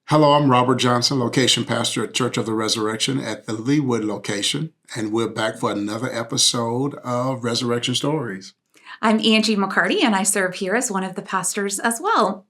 Hello, I'm Robert Johnson, location pastor at Church of the Resurrection at the Leawood location, and we're back for another episode of Resurrection Stories. I'm Angie McCarty, and I serve here as one of the pastors as well.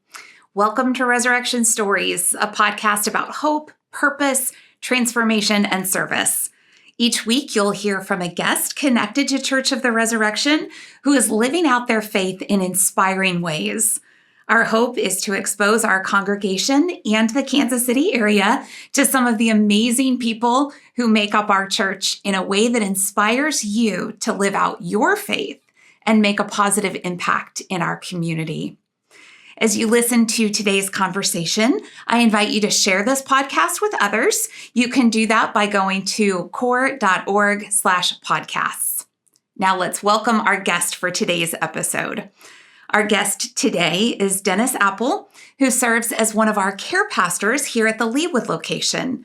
Welcome to Resurrection Stories, a podcast about hope, purpose, transformation, and service. Each week, you'll hear from a guest connected to Church of the Resurrection who is living out their faith in inspiring ways. Our hope is to expose our congregation and the Kansas City area to some of the amazing people who make up our church in a way that inspires you to live out your faith and make a positive impact in our community. As you listen to today's conversation, I invite you to share this podcast with others. You can do that by going to core.org/podcasts. Now let's welcome our guest for today's episode. Our guest today is Dennis Apple, who serves as one of our care pastors here at the Leawood location.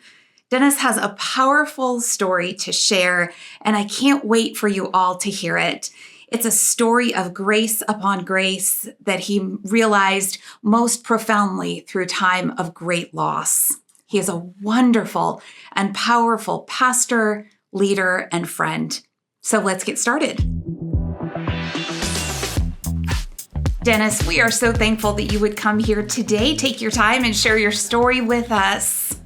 Dennis has a powerful story to share, and I can't wait for you all to hear it. It's a story of grace upon grace that he realized most profoundly through time of great loss. He is a wonderful and powerful pastor, leader, and friend. So let's get started. Dennis, we are so thankful that you would come here today, take your time and share your story with us.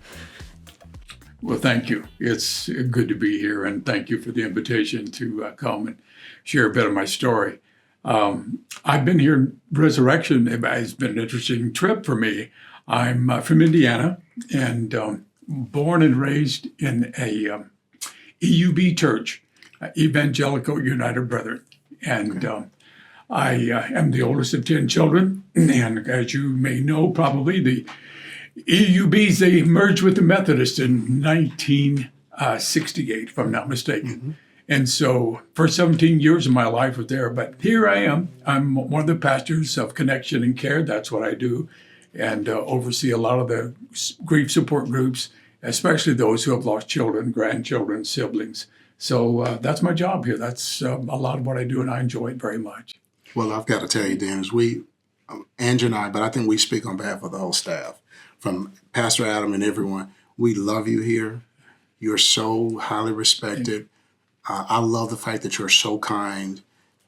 Well, thank you. It's good to be here, and thank you for the invitation to come and share a bit of my story. I've been here in Resurrection. It's been an interesting trip for me. I'm from Indiana and born and raised in a EUB church, Evangelical United Brethren. And I am the oldest of 10 children, and as you may know, probably the EUBs, they merged with the Methodists in 1968, if I'm not mistaken. Mm-hmm. And so for 17 years of my life was there, but here I am. I'm one of the pastors of Connection and Care. That's what I do, and oversee a lot of the grief support groups, especially those who have lost children, grandchildren, siblings. So that's my job here. That's a lot of what I do, and I enjoy it very much. Well, I've got to tell you, Dennis, Angie and I, but I think we speak on behalf of the whole staff, from Pastor Adam and everyone. We love you here. You're so highly respected. I love the fact that you're so kind,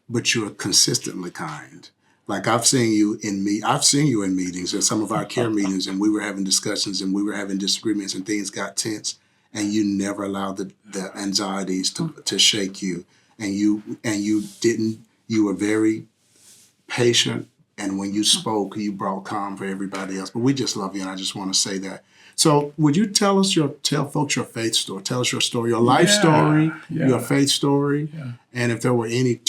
but you're consistently kind. Like I've seen you in meetings and some of our care meetings, and we were having discussions and we were having disagreements and things got tense, and you never allowed the anxieties to shake you. And you were very patient, and when you spoke, you brought calm for everybody else. But we just love you, and I just want to say that. So would you tell folks your faith story? Tell us your story, your life story, your faith story, and if there were any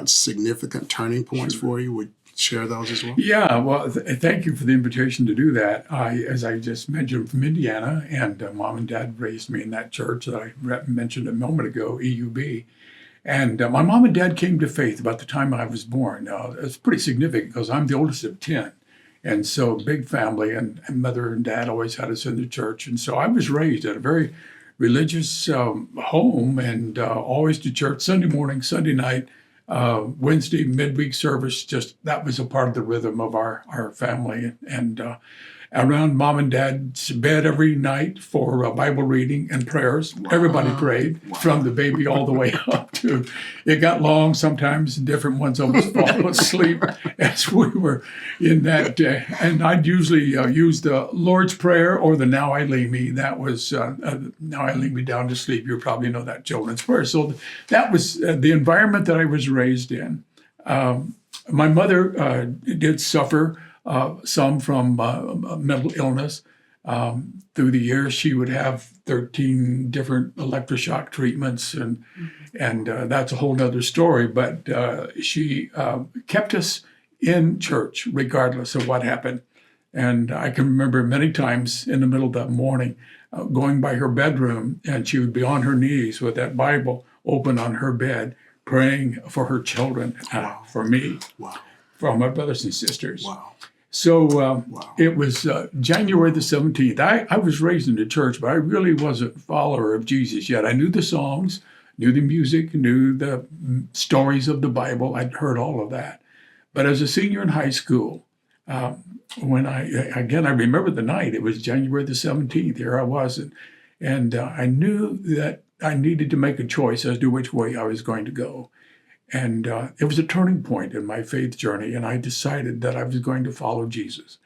significant turning points for you, would you share those as well? Yeah, well, thank you for the invitation to do that. As I just mentioned, from Indiana, and Mom and Dad raised me in that church that I mentioned a moment ago, EUB. And my mom and dad came to faith about the time I was born. It's pretty significant because I'm the oldest of 10. And so big family, and mother and dad always had us in the church. And so I was raised at a very religious home, and always to church Sunday morning, Sunday night, Wednesday midweek service. Just that was a part of the rhythm of our family. And around mom and dad's bed every night for Bible reading and prayers. Wow. Everybody prayed, from the baby all the way up to, it got long sometimes, different ones almost fall asleep as we were in that. And I'd usually use the Lord's Prayer or the Now I Lay Me. That was, Now I Lay Me Down to Sleep. You probably know that children's prayer. So that was the environment that I was raised in. My mother did suffer some from mental illness. Through the years, she would have 13 different electroshock treatments, and that's a whole nother story. But she kept us in church regardless of what happened. And I can remember many times in the middle of that morning going by her bedroom, and she would be on her knees with that Bible open on her bed, praying for her children, for me, for all my brothers and sisters. Wow. So it was January the 17th. I was raised in the church, but I really wasn't a follower of Jesus yet. I knew the songs, knew the music, knew the stories of the Bible. I'd heard all of that. But as a senior in high school, when I remember the night. It was January the 17th. Here I was, and I knew that I needed to make a choice as to which way I was going to go. And it was a turning point in my faith journey, and I decided that I was going to follow Jesus.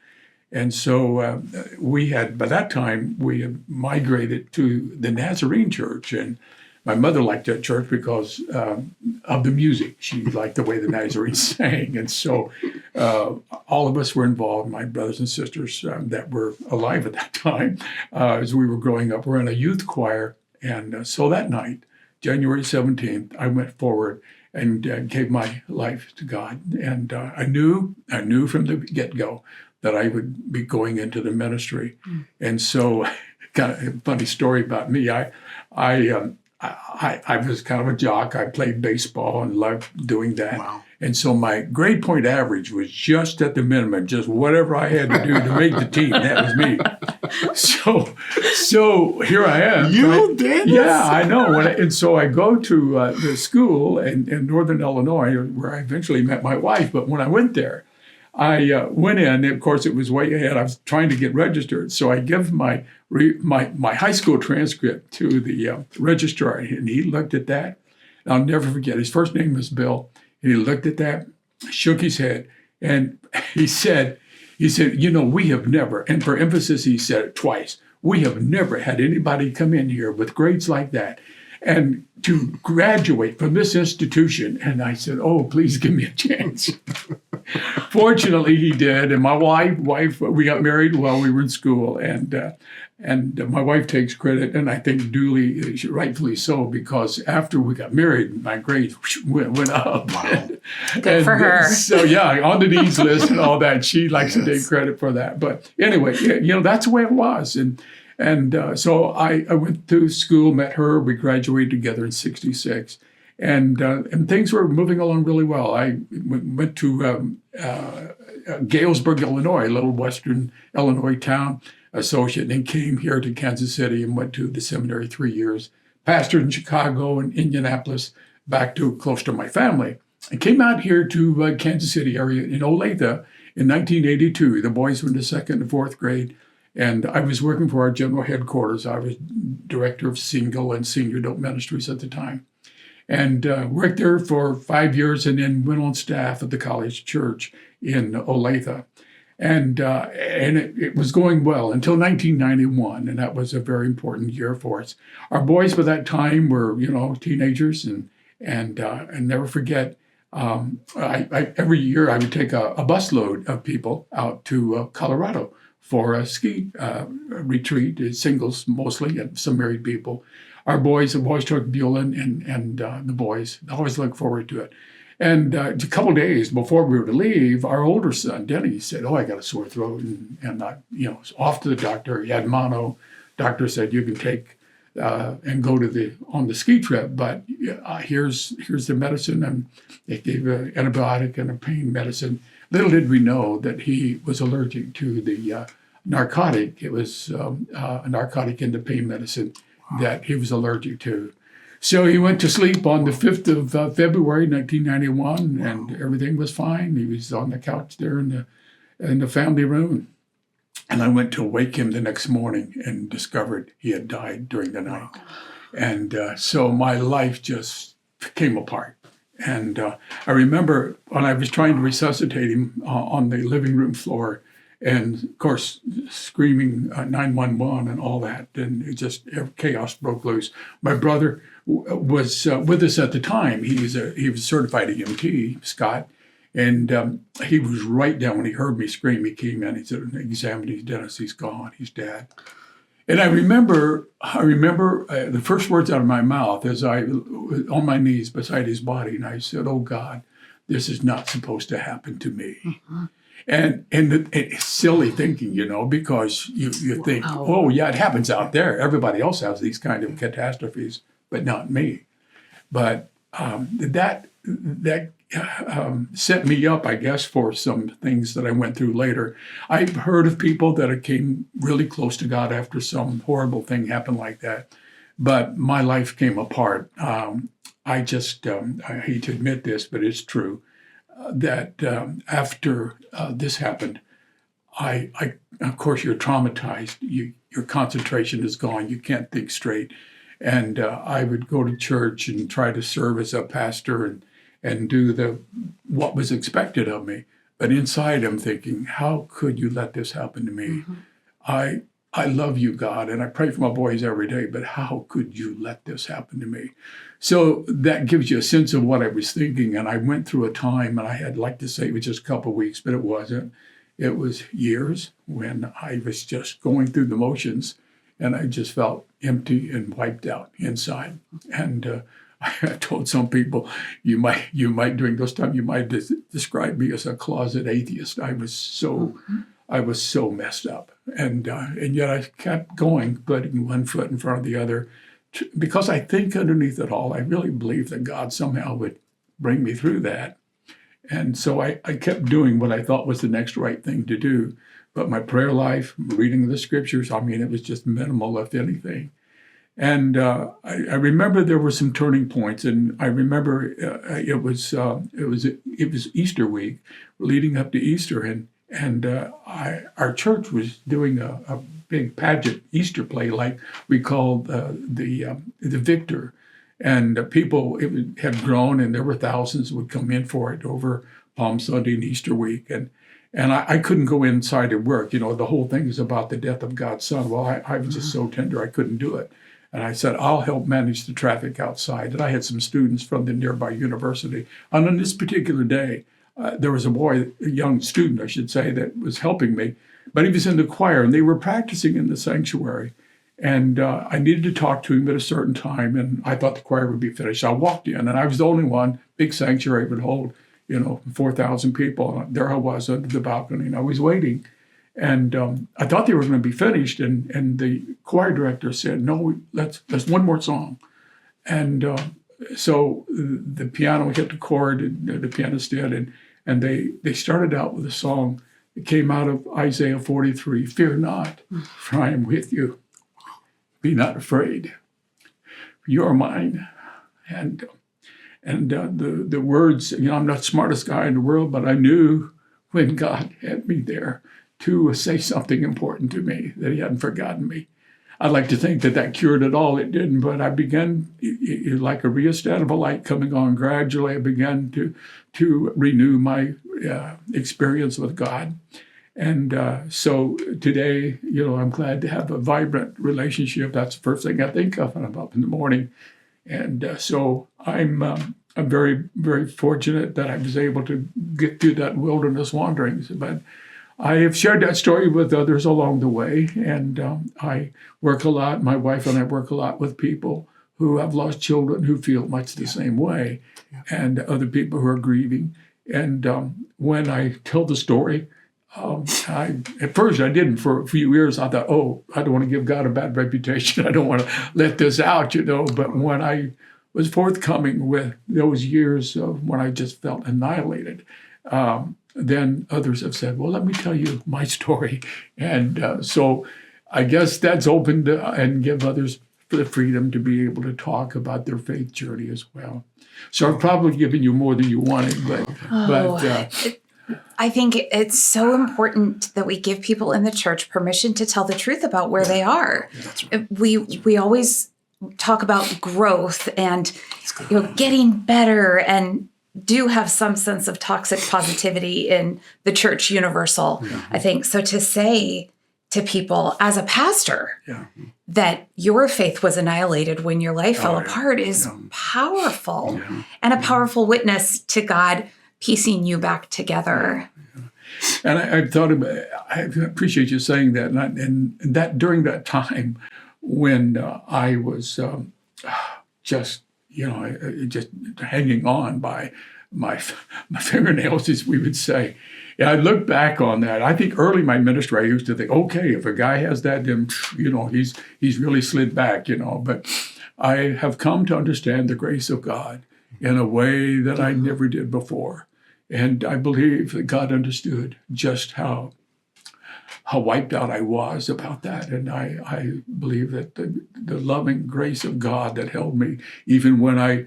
And so by that time, we had migrated to the Nazarene church, and my mother liked that church because of the music. She liked the way the Nazarenes sang. And so all of us were involved, my brothers and sisters that were alive at that time, as we were growing up. We're in a youth choir. And so that night, January 17th, I went forward and gave my life to God. And I knew from the get-go that I would be going into the ministry. And so, kind of a funny story about me. I was kind of a jock. I played baseball and loved doing that. Wow. And so my grade point average was just at the minimum, just whatever I had to do to make the team. That was me. So here I am. You did this? Yeah, I know. And so I go to the school in Northern Illinois, where I eventually met my wife. But when I went there, I went in. Of course, it was way ahead. I was trying to get registered. So I give my high school transcript to the registrar, and he looked at that. And I'll never forget. His first name was Bill. And he looked at that, shook his head, and he said, we have never, and for emphasis, he said it twice, we have never had anybody come in here with grades like that and to graduate from this institution. And I said, oh, please give me a chance. Fortunately, he did. And my wife, we got married while we were in school. And my wife takes credit, and I think duly, rightfully so, because after we got married, my grades went up. Wow. Good for her. So yeah, on the needs list and all that. She likes to take credit for that. But anyway, that's the way it was. And so I went to school, met her. We graduated together in '66, and things were moving along really well. I went to Galesburg, Illinois, a little western Illinois town, associate, and came here to Kansas City and went to the seminary 3 years, pastored in Chicago and Indianapolis, back to close to my family. I came out here to Kansas City area in Olathe in 1982. The boys were in the second and fourth grade, and I was working for our general headquarters. I was director of single and senior adult ministries at the time, and worked there for 5 years, and then went on staff at the college church in Olathe. And it was going well until 1991, and that was a very important year for us. Our boys by that time were, teenagers, and never forget. Every year I would take a busload of people out to Colorado for a ski retreat, singles mostly, and some married people. The boys took Buellin, and the boys always look forward to it. And a couple of days before we were to leave, our older son, Denny, said, I got a sore throat. And off to the doctor. He had mono. Doctor said, you can take and go on the ski trip, but here's the medicine. And they gave an antibiotic and a pain medicine. Little did we know that he was allergic to the narcotic. It was a narcotic in the pain medicine that he was allergic to. So he went to sleep on the 5th of February, 1991, and everything was fine. He was on the couch there in the family room. And I went to wake him the next morning and discovered he had died during the night. And so my life just came apart. And I remember when I was trying to resuscitate him on the living room floor, and of course, screaming 911 and all that, and it just chaos broke loose. My brother was with us at the time. He was a certified EMT, Scott, and he was right down when he heard me scream. He came in. He said, "Examined his dentist. He's gone. He's dead." And I remember the first words out of my mouth as I was on my knees beside his body, and I said, "Oh God, this is not supposed to happen to me." Mm-hmm. And it's silly thinking, because you think, oh yeah, it happens out there. Everybody else has these kind of catastrophes, but not me. But that set me up, I guess, for some things that I went through later. I've heard of people that came really close to God after some horrible thing happened like that. But my life came apart. I hate to admit this, but it's true. That after this happened, of course, you're traumatized. Your concentration is gone. You can't think straight. And I would go to church and try to serve as a pastor and do what was expected of me. But inside, I'm thinking, how could you let this happen to me? I love you, God, and I pray for my boys every day, but how could you let this happen to me? So that gives you a sense of what I was thinking. And I went through a time, and I'd like to say it was just a couple of weeks, but it wasn't. It was years when I was just going through the motions, and I just felt empty and wiped out inside. And I told some people, you might during those times, you might describe me as a closet atheist. I was so messed up, and yet I kept going, putting one foot in front of the other, because I think underneath it all, I really believe that God somehow would bring me through that. And so I kept doing what I thought was the next right thing to do. But my prayer life, reading the scriptures, it was just minimal, if anything. And I remember there were some turning points, and I remember it was Easter week, leading up to Easter, and our church was doing a big pageant Easter play, like we called the Victor, and people had grown, and there were thousands would come in for it over Palm Sunday and Easter week, and I couldn't go inside and work. The whole thing is about the death of God's Son. Well, I was just so tender I couldn't do it. And I said, I'll help manage the traffic outside. And I had some students from the nearby university. And on this particular day, there was a young student, I should say, that was helping me. But he was in the choir, and they were practicing in the sanctuary. And I needed to talk to him at a certain time, and I thought the choir would be finished. I walked in, and I was the only one. Big sanctuary would hold, 4,000 people. There I was under the balcony, and I was waiting. And I thought they were going to be finished, and the choir director said, "No, let's one more song." And so the piano hit the chord, and the pianist did, and they started out with a song that came out of Isaiah 43, "Fear not, for I am with you. Be not afraid, for you are mine." And the words, I'm not the smartest guy in the world, but I knew when God had me there to say something important to me, that he hadn't forgotten me. I'd like to think that cured it all. It didn't, but I began, like a rheostat of a light coming on gradually, I began to renew my experience with God. And so today, I'm glad to have a vibrant relationship. That's the first thing I think of when I'm up in the morning. And so I'm very, very fortunate that I was able to get through that wilderness wanderings. But I have shared that story with others along the way, and I work a lot. My wife and I work a lot with people who have lost children who feel much the same way, and other people who are grieving. And when I tell the story, at first I didn't. For a few years, I thought, I don't want to give God a bad reputation. I don't want to let this out, But when I was forthcoming with those years of when I just felt annihilated, then others have said, well, let me tell you my story. And so I guess that's opened and give others the freedom to be able to talk about their faith journey as well. So I've probably given you more than you wanted, but I think it's so important that we give people in the church permission to tell the truth about where they are. Right. We always talk about growth and getting better, and do have some sense of toxic positivity in the church universal, I think. So to say to people as a pastor that your faith was annihilated when your life fell apart is powerful, and a powerful witness to God piecing you back together. And I thought about it. I appreciate you saying that. And that during that time when I was just hanging on by my fingernails, as we would say. And I look back on that. I think early in my ministry, I used to think, okay, if a guy has that, then, he's really slid back, But I have come to understand the grace of God in a way that I never did before. And I believe that God understood just how wiped out I was about that. And I believe that the loving grace of God that held me, even when I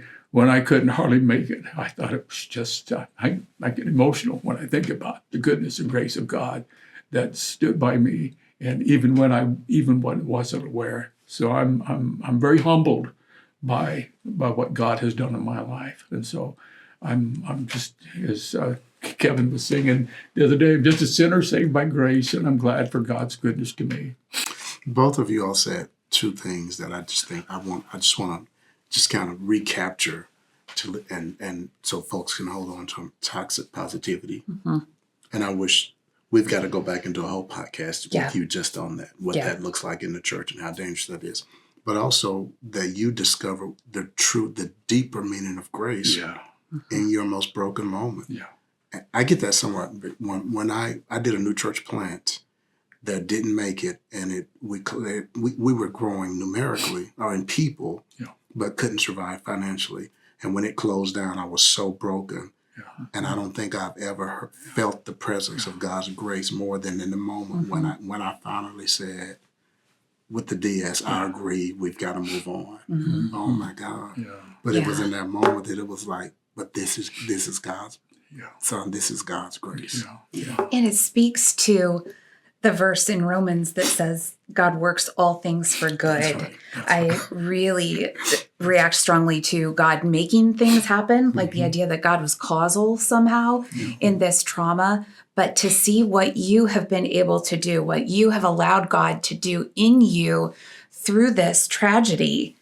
couldn't hardly make it, I thought it was just, I get emotional when I think about the goodness and grace of God that stood by me, and even when I wasn't aware. So I'm very humbled by what God has done in my life, and so I'm just, as Kevin was singing the other day, I'm just a sinner saved by grace, and I'm glad for God's goodness to me. Both of you all said two things that I just think I just want to just kind of recapture and so folks can hold on to toxic positivity. Mm-hmm. And I wish we've got to go back and do a whole podcast Yeah. with you just on that, what Yeah. that looks like in the church and how dangerous that is. But also that you discover the deeper meaning of grace in your most broken moment. Yeah. I get that somewhere when I did a new church plant that didn't make it, and we were growing numerically or in people, but couldn't survive financially. And when it closed down, I was so broken. Yeah. And I don't think I've ever felt the presence of God's grace more than in the moment when I finally said, with the DS, I agree, we've got to move on. Mm-hmm. Oh my God. Yeah. But it was in that moment that it was like, but this is God's Yeah. son, this is God's grace. Yeah. And it speaks to the verse in Romans that says God works all things for good. That's right. I really react strongly to God making things happen, like the idea that God was causal somehow in this trauma. But to see what you have been able to do, what you have allowed God to do in you through this tragedy.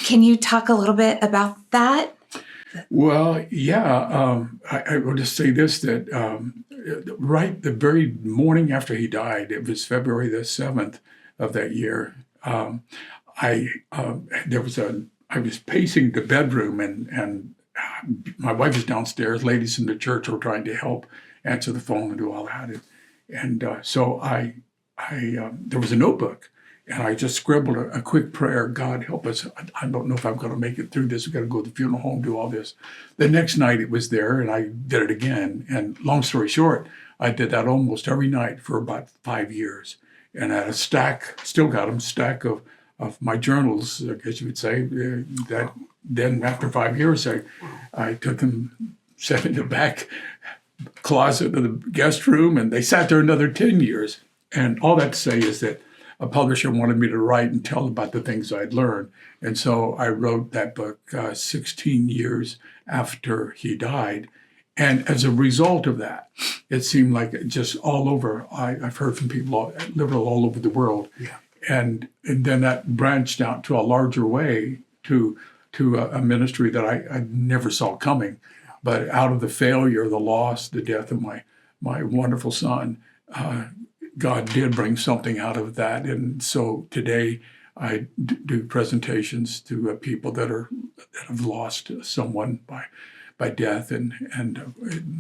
Can you talk a little bit about that? Well, yeah. I will just say this, that right the very morning after he died, it was February the 7th of that year, I was pacing the bedroom, and my wife is downstairs. Ladies in the church were trying to help answer the phone and do all that. And so there was a notebook, and I just scribbled a quick prayer. God, help us. I don't know if I'm going to make it through this. We've got to go to the funeral home, do all this. The next night it was there, and I did it again. And long story short, I did that almost every night for about 5 years. And I had a stack, still got them, stack of my journals, I guess you would say. That then after 5 years, I took them, set in the back closet of the guest room, and they sat there another 10 years. And all that to say is that a publisher wanted me to write and tell about the things I'd learned. And so I wrote that book 16 years after he died. And as a result of that, it seemed like just all over, I've heard from people literally all over the world. Yeah. And then that branched out to a larger way to a ministry that I never saw coming. But out of the failure, the loss, the death of my wonderful son, God did bring something out of that. And so today I do presentations to people that have lost someone by death. And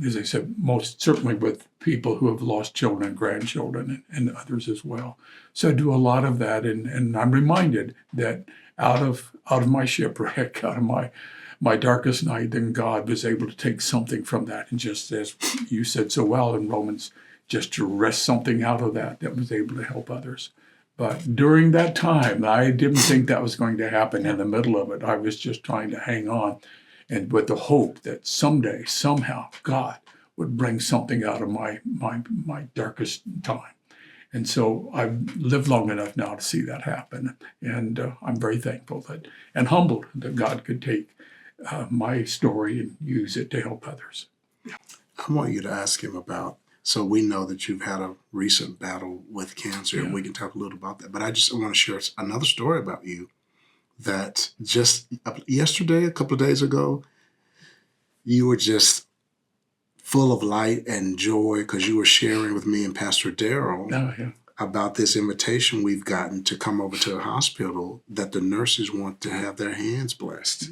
as I said, most certainly with people who have lost children and grandchildren and others as well. So I do a lot of that. And I'm reminded that out of my shipwreck, out of my darkest night, then God was able to take something from that. And just as you said so well in Romans, just to wrest something out of that was able to help others. But during that time, I didn't think that was going to happen. In the middle of it, I was just trying to hang on, and with the hope that someday, somehow, God would bring something out of my darkest time. And so I've lived long enough now to see that happen. And I'm very thankful and humbled that God could take my story and use it to help others. I want you to ask him about, so we know that you've had a recent battle with cancer, and we can talk a little about that. But I want to share another story about you that just yesterday, a couple of days ago, you were just full of light and joy because you were sharing with me and Pastor Darrell about this invitation we've gotten to come over to the hospital that the nurses want to have their hands blessed.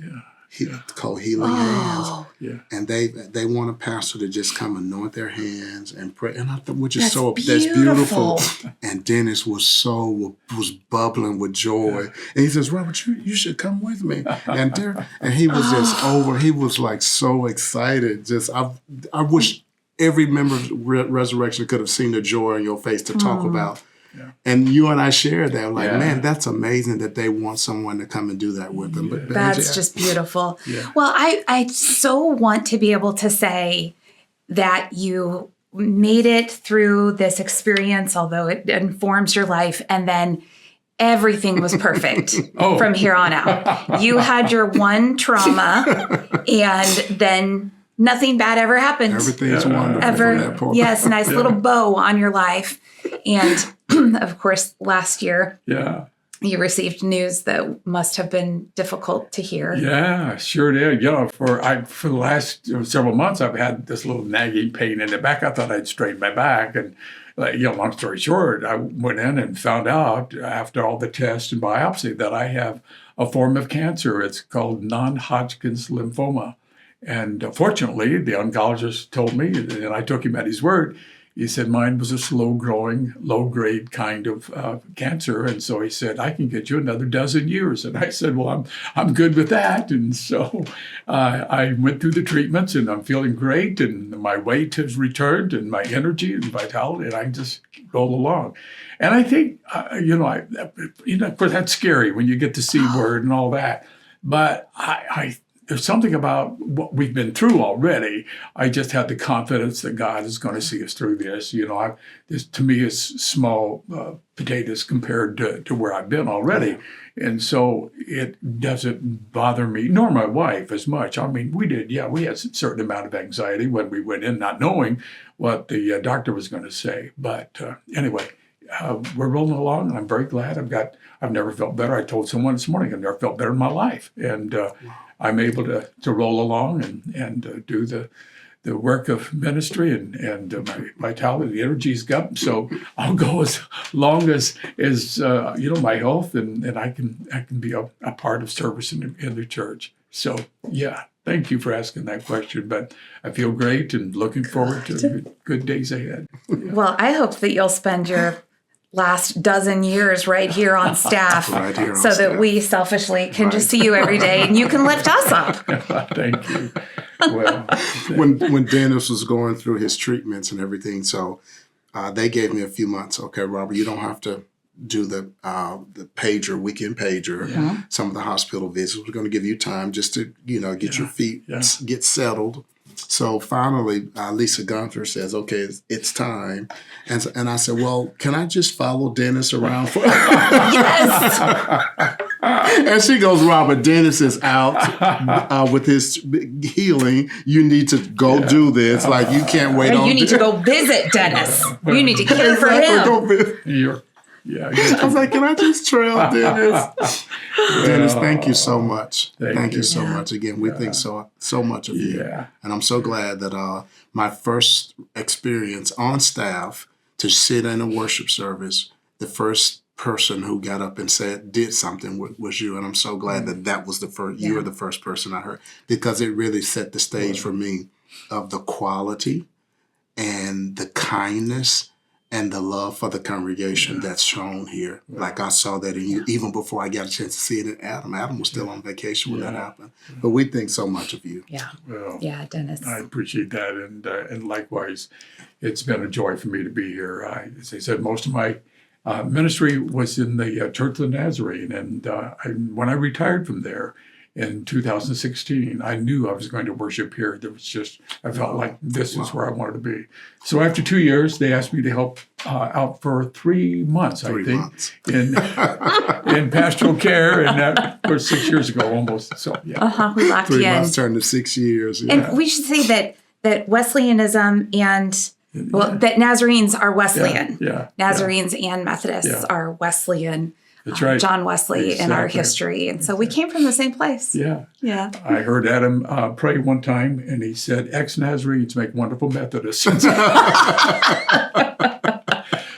Called Healing Hands. Yeah. And they want a pastor to just come anoint their hands and pray. And I thought, That's beautiful. And Dennis was bubbling with joy. And he says, Robert, you should come with me. And he was just he was like so excited. Just I wish every member of Resurrection could have seen the joy on your face to talk about. Yeah. And you and I shared that. Like, man, that's amazing that they want someone to come and do that with them. But that's just beautiful. Yeah. Well, I so want to be able to say that you made it through this experience, although it informs your life, and then everything was perfect from here on out. You had your one trauma, and then nothing bad ever happened. Everything's wonderful from that point. Yes, nice little bow on your life. And of course, last year, you received news that must have been difficult to hear. Yeah, sure did. For the last several months, I've had this little nagging pain in the back. I thought I'd strained my back, and long story short, I went in and found out after all the tests and biopsy that I have a form of cancer. It's called non-Hodgkin's lymphoma. And fortunately, the oncologist told me, and I took him at his word. He said mine was a slow-growing, low-grade kind of cancer, and so he said I can get you another dozen years. And I said, well, I'm good with that. And so I went through the treatments, and I'm feeling great, and my weight has returned, and my energy and vitality, and I just roll along. And I think, of course, that's scary when you get the C word and all that. But there's something about what we've been through already. I just had the confidence that God is going to see us through this. This to me is small potatoes compared to where I've been already. And so it doesn't bother me, nor my wife as much. I mean, we had a certain amount of anxiety when we went in, not knowing what the doctor was going to say. But anyway, we're rolling along, and I'm very glad. I've never felt better. I told someone this morning, I've never felt better in my life. And I'm able to roll along and do the work of ministry and my vitality, the energy's got. So I'll go as long as my health and I can be a part of service in the church. So thank you for asking that question. But I feel great and looking forward to good days ahead. Yeah. Well, I hope that you'll spend your last dozen years right here on staff that we selfishly can just see you every day and you can lift us up. Thank you. Well, when Dennis was going through his treatments and everything, so they gave me a few months. Okay, Robert, you don't have to do the pager, weekend pager, some of the hospital visits. We're going to give you time just to, get your feet, get settled. So finally, Lisa Gunther says, okay, it's time. And I said, well, can I just follow Dennis around? Yes! And she goes, Robert, Dennis is out with his healing. You need to go do this. Like, you can't wait on. You need to go visit Dennis. You need to care for him. I was like, can I just trail Dennis? Dennis, thank you so much. Thank you so much. Again, we think so much of you. And I'm so glad that my first experience on staff to sit in a worship service, the first person who got up and did something was you. And I'm so glad that was the first, you were the first person I heard, because it really set the stage for me of the quality and the kindness and the love for the congregation that's shown here. Like I saw that in you, even before I got a chance to see it in Adam. Adam was still on vacation when that happened. But we think so much of you. Well, Dennis. I appreciate that. And likewise, it's been a joy for me to be here. As I said, most of my ministry was in the Church of the Nazarene. And when I retired from there, in 2016, I knew I was going to worship here. I felt like this is where I wanted to be. So after 2 years, they asked me to help out for 3 months, in pastoral care, and that was 6 years ago almost. So we locked you in. 3 months turned to 6 years. And we should say that Wesleyanism and that Nazarenes are Wesleyan. Nazarenes and Methodists are Wesleyan. That's right. John Wesley in our history. And so we came from the same place. Yeah. I heard Adam pray one time, and he said, ex-Nazarenes make wonderful Methodists.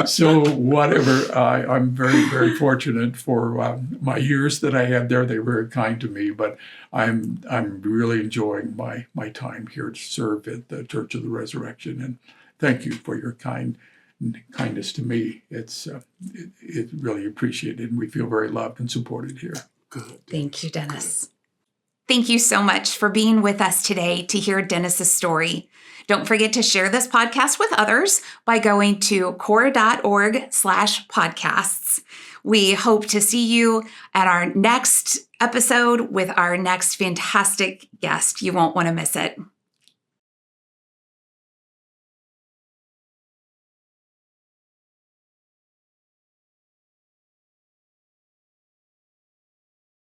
So whatever, I'm very, very fortunate for my years that I had there. They were very kind to me, but I'm really enjoying my time here to serve at the Church of the Resurrection. And thank you for your kindness to me. It's really appreciated, and we feel very loved and supported here. Good. Thank you, Dennis. Thank you so much for being with us today to hear Dennis's story. Don't forget to share this podcast with others by going to core.org/podcasts. We hope to see you at our next episode with our next fantastic guest. You won't want to miss it.